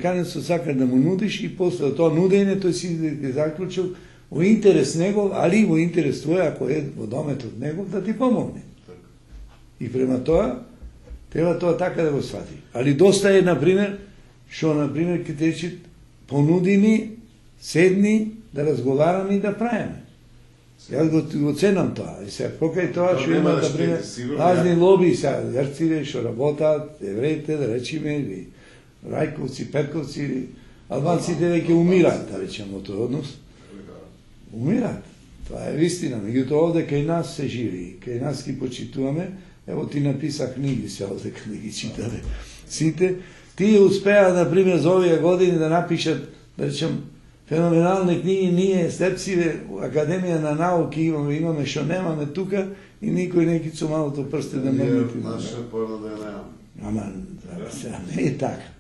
Американецот сака да му нудиш и после тоа нудење тој си заклучил во интерес негов, али во интерес твој, ако е во дометот негов, да ти помогне. И према тоа, треба тоа така да го свати. Али доста е, например, што, например, ке течи понуди ми, седни, да разговараме и да правиме. Јас го ценам тоа. И сега, покај тоа, што има, например, разни лоби, сега, грците, што работат, евреите, да речиме, или рајковци, петковци, или албанците веќе умираат, да речем, од тој однос. Умираат. Тоа е вистина. Меѓутоа, овде кај нас се живи, кај нас ги почитуваме. Ево ти написах книги се овде, кај ги читаме. Сите, тие успеа, например, за овие години да напишат, да речем, феноменални книги, ние сепсиве, Академија на науки имаме што немаме тука и никој не кицу малото прсте да мрнете. Наша порно да ја немаме. Ама, сега не е така.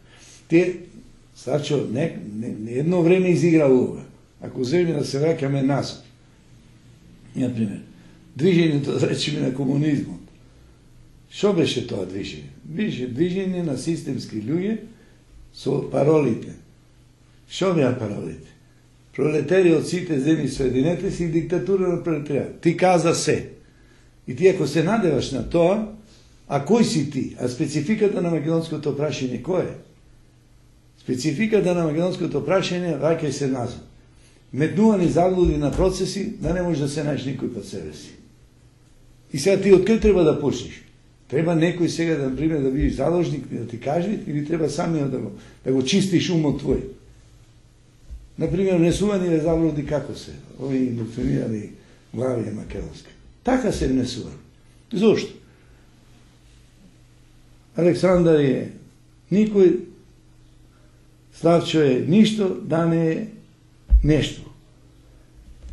Те, Сачо, едно време изигра улога. Ако земе да се враќаме назад, например, движењето, да речеме, на комунизмот. Што беше тоа движење? Беше движење на системски луѓе со паролите. Што беа паролите? Пролетари од сите земји соединете се и диктатура на пролетаријат. Ти каза се. И ти ако се надеваш на тоа, а кој си ти? А спецификата на македонското прашање кој е? Спецификата на македонското прашање враќај се назад. Метнувани заблуди на процеси, да не може да се најдеш никој под себе си. И сега ти од кај треба да почнеш? Треба некој сега, да, например, да бидеш заложник, да ти каже, или треба самиот да го чистиш умот твој? Например, внесувани заблуди како се? Ови индоктринирани глави македонски. Така се внесувани. Зошто? Александар е никој, Славчо е ништо, да не е нешто.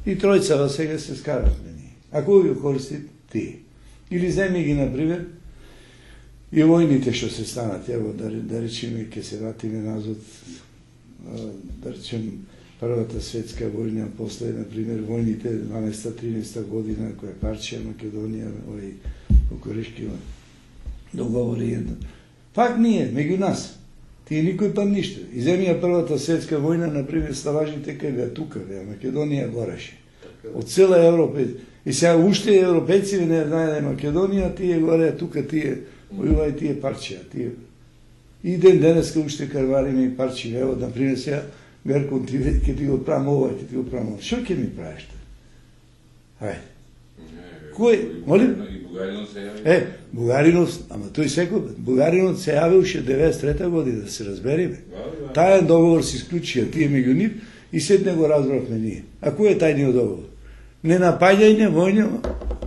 И тројцава сега се скарахме ние. А кој го користи? Ти. Или земи ги, например, и војните што се станат, ево, да речеме, ке се вратиме назад, да речем, Првата светска војна, после, например, војните 12-13 година, која Парчија, Македонија, овој Кукурешки договори едно. Пак ние, меѓу нас, тие никој пат ништо. И земја Првата светска војна, например, ставажите кај беа тука, беа Македонија гореше. Од цела Европа. И сега уште европејци не знаеле Македонија, тие горе тука, тие војувај, тие Парчија, тие. И ден денеска уште карвариме и Парчија, ево, например, сега Веркон, ке ти го правам ова, ке ти го правам ова. Шо ке ми правиш? Ајде. Кој? Молим? И Бугаринот се јави. Бугаринот, ама тој секој, Бугаринот се јави уште 93 година, да се разбериме. Тајен договор се исклучија, тие меѓу нив, и седне го разбравме ние. А кој е тајниот договор? Не напаѓање војна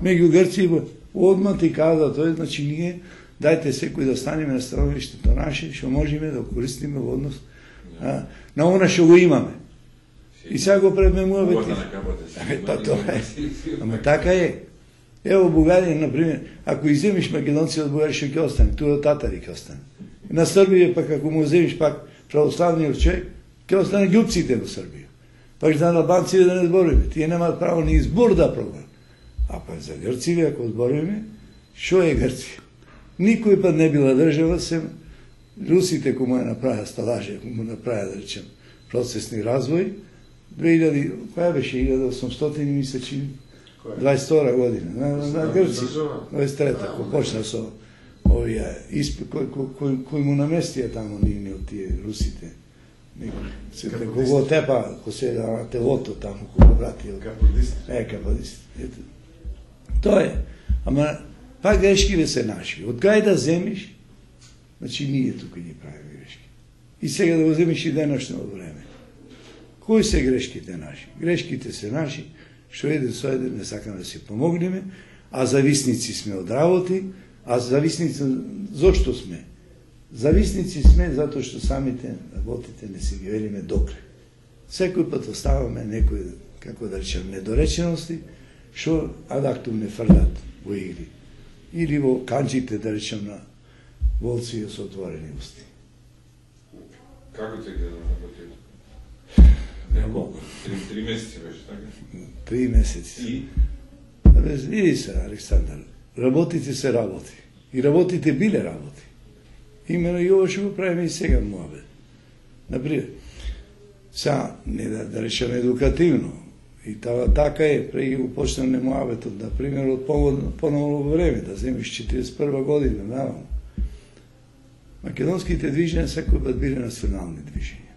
меѓу Грци и одма ти каза тој, значи ние дајте секој да станеме на становиштето наше, што можеме да користиме во однос на она што го имаме. И сега го премемуваме. Па тоа е. Ама така е. Ево Бугарија, например, ако иземиш македонци од Бугарија, што ќе остане? Туа од татари ќе остане. На Србија, пак ако му земиш пак православниот човек, ќе остане ѓупците во Србија. Пак за албанците да не збориме. Тие немаат право ни избор да пробат. А пак за грците, ако збориме, што е Грција? Никој пат не била држава, сем русите кои му ја направија сталаже, кои му направија, да речем, процесни развој, 2000, која беше 1800, мисля, 22 година, на Грци, 23-та, кој почна со овие кој му наместија тамо нивни од тие русите. Кој го тепа, кој се на телото тамо, кој го вратил. Каподисти. Каподисти. Тоа е. Ама, пак грешкиве се наши. Од кај да земиш, значи ние тука ги правиме грешки. И сега да го земиш и деношно време. Кои се грешките наши? Грешките се наши, што еден со еден не сакаме да си помогнеме, а зависници сме од работи, а зависници, зошто сме? Зависници сме затоа што самите работите не си ги велиме докрај. Секој пат оставаме некои, како да речем, недоречености, што адактум не фрлат во игри. Или во канџите, да речем, на волци со отворени усти. Како те гледа на работите? Неколку. 3 месеци беше така? 3 месеци. И? Види се, Александар, работите се работи. И работите биле работи. Имено и ова што го правиме и сега муабет. Например, сега, не да речем едукативно, и така е, преги го почнем Муабетот, например, од поновно време, да земиш 41 година, наравно. Македонските движења секој пат биле национални движења.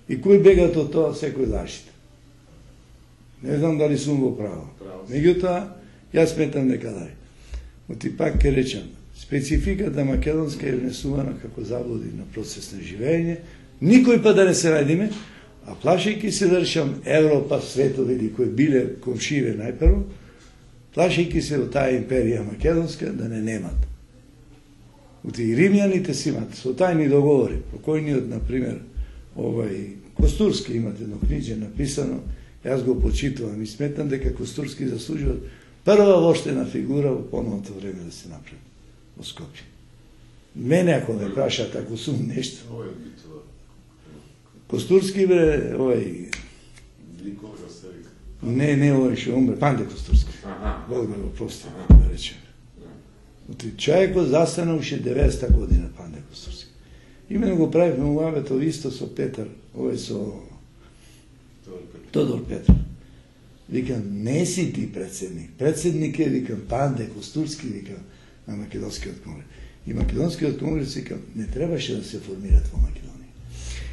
И кој бегат од тоа, секој защита. Не знам дали сум во право. Меѓутоа, јас сметам дека да. Оти пак ке речам, спецификата македонска е внесувана како заблуди на процес на живење, никој па да не се најдеме, а плашејќи се да речам Европа, световеди кои биле комшиве најпрво, плашејќи се од таа империја македонска да не немат. Оти и римјаните си имат со тајни договори, покојниот, например, Костурски имат едно книđe написано, јас го почитувам и сметам дека Костурски заслужува прва воштена фигура во поновното време да се направи во Скопје. Мене ако ме прашат, ако сум нешто. Костурски бе, не, овој ше умре, Панде Костурски. Бог ме го прости, да речем. Човекот застанал ше 90-та година, Панде Костурски. Именно го правихме Муабетот исто со Петар, со Тодор Петров. Викам, не си ти председник. Председник е, викам, Панде Костурски, викам, на Македонскиот конгрес. И Македонскиот конгрес, викам, не требаше да се формират во Македонија.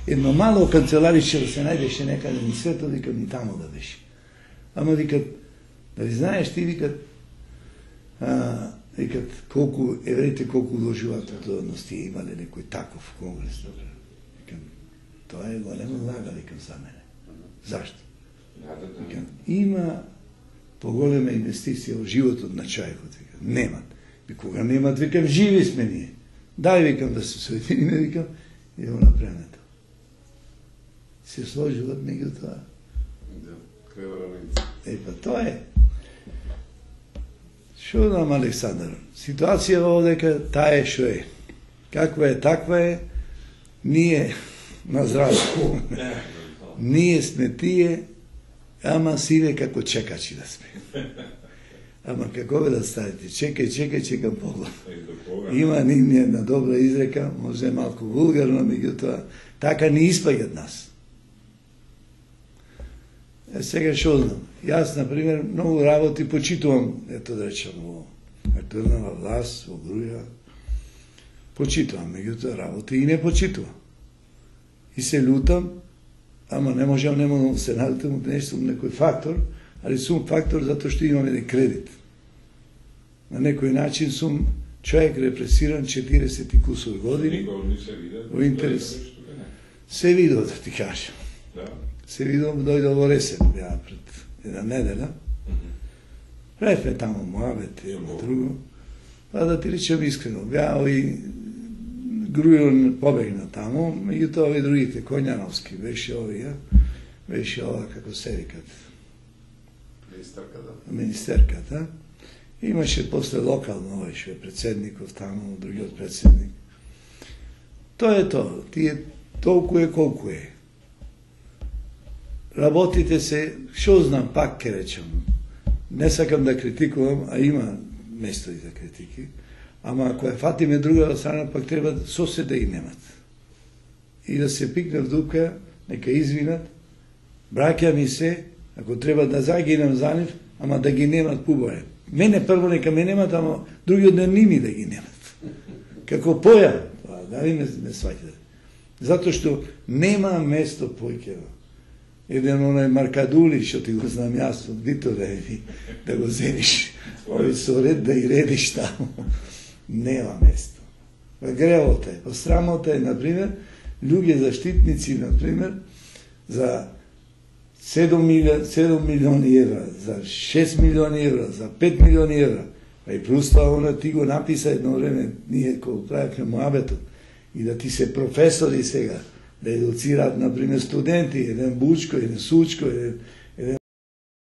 Едно мало канцелариче да се најдеше некаде ни свето, викам, ни тамо да беше. Ама викат, да ви знаеш ти, викат, колку евреите колку уложуваат од одности имале некој таков конгрес. Викам, тоа е голема лага, викам, за мене. Зашто? Викам, има поголема инвестиција во животот на човекот, викам, немат. И кога немат, викам, живи сме ние. Дај, викам, да се соединиме, викам, и го направиме тоа. Се сложуват меѓутоа. Па тоа е. Шо дам, Александар? Ситуација овдека таа е шо е. Каква е, таква е. Ние на здравство. Ние сме тие, ама сиве како чекачи да сме. Ама како да ставите? Чекам поглед. Има ни една добра изрека, може малку вулгарно, меѓутоа, така ни испаѓат нас. Сега шо знам. Јас, например, многу работи почитувам, ето да речам, во актуелна власт, во Груја. Почитувам, меѓутоа работи и не почитувам. И се лутам, ама не можам да се налутам од нешто, некој фактор, али сум фактор затоа што имам еден кредит. На некој начин сум човек репресиран 40 и кусор години. Во интерес. Се видов, да ти кажам. Се видов, дојдол во Ресен, беа пред една неделя. Префе тамо Муабет и едно друго. Па да ти речем искрено, беа ови Грујон побегна тамо, меѓутоа ови другите, Коњановски, беше овие, беше ова, како се викат. Министерката. Имаше после локално овој што е председников тамо, другиот председник. Тоа е тоа. Тие толку е колку е. Работите се, шо знам, пак ке речам. Не сакам да критикувам, а има место и за критики. Ама ако ја фатиме другата страна, пак треба сосе да ги немат. И да се пикне в дупка, нека извинат, браќа ми се, ако треба да загинам за нив, ама да ги немат побоја. Мене прво нека ме немат, ама другиот ден ними да ги немат. Како појав, дали ме сваќате? Затоа што нема место појкева. Еден онај Маркадули, што ти го знам јас од Битове, да го земиш, овој со ред да и редиш таму. Нема место. Гревота е, посрамота е, например, луѓе заштитници, например, за 7 милиони евра, за 6 милиони евра, за 5 милиони евра. Па и плюс тоа, она ти го написа едно време, ние кога правихме Муабетот, и да ти се професори сега, да едуцираат, например, студенти, еден Бучко, еден Сучко, еден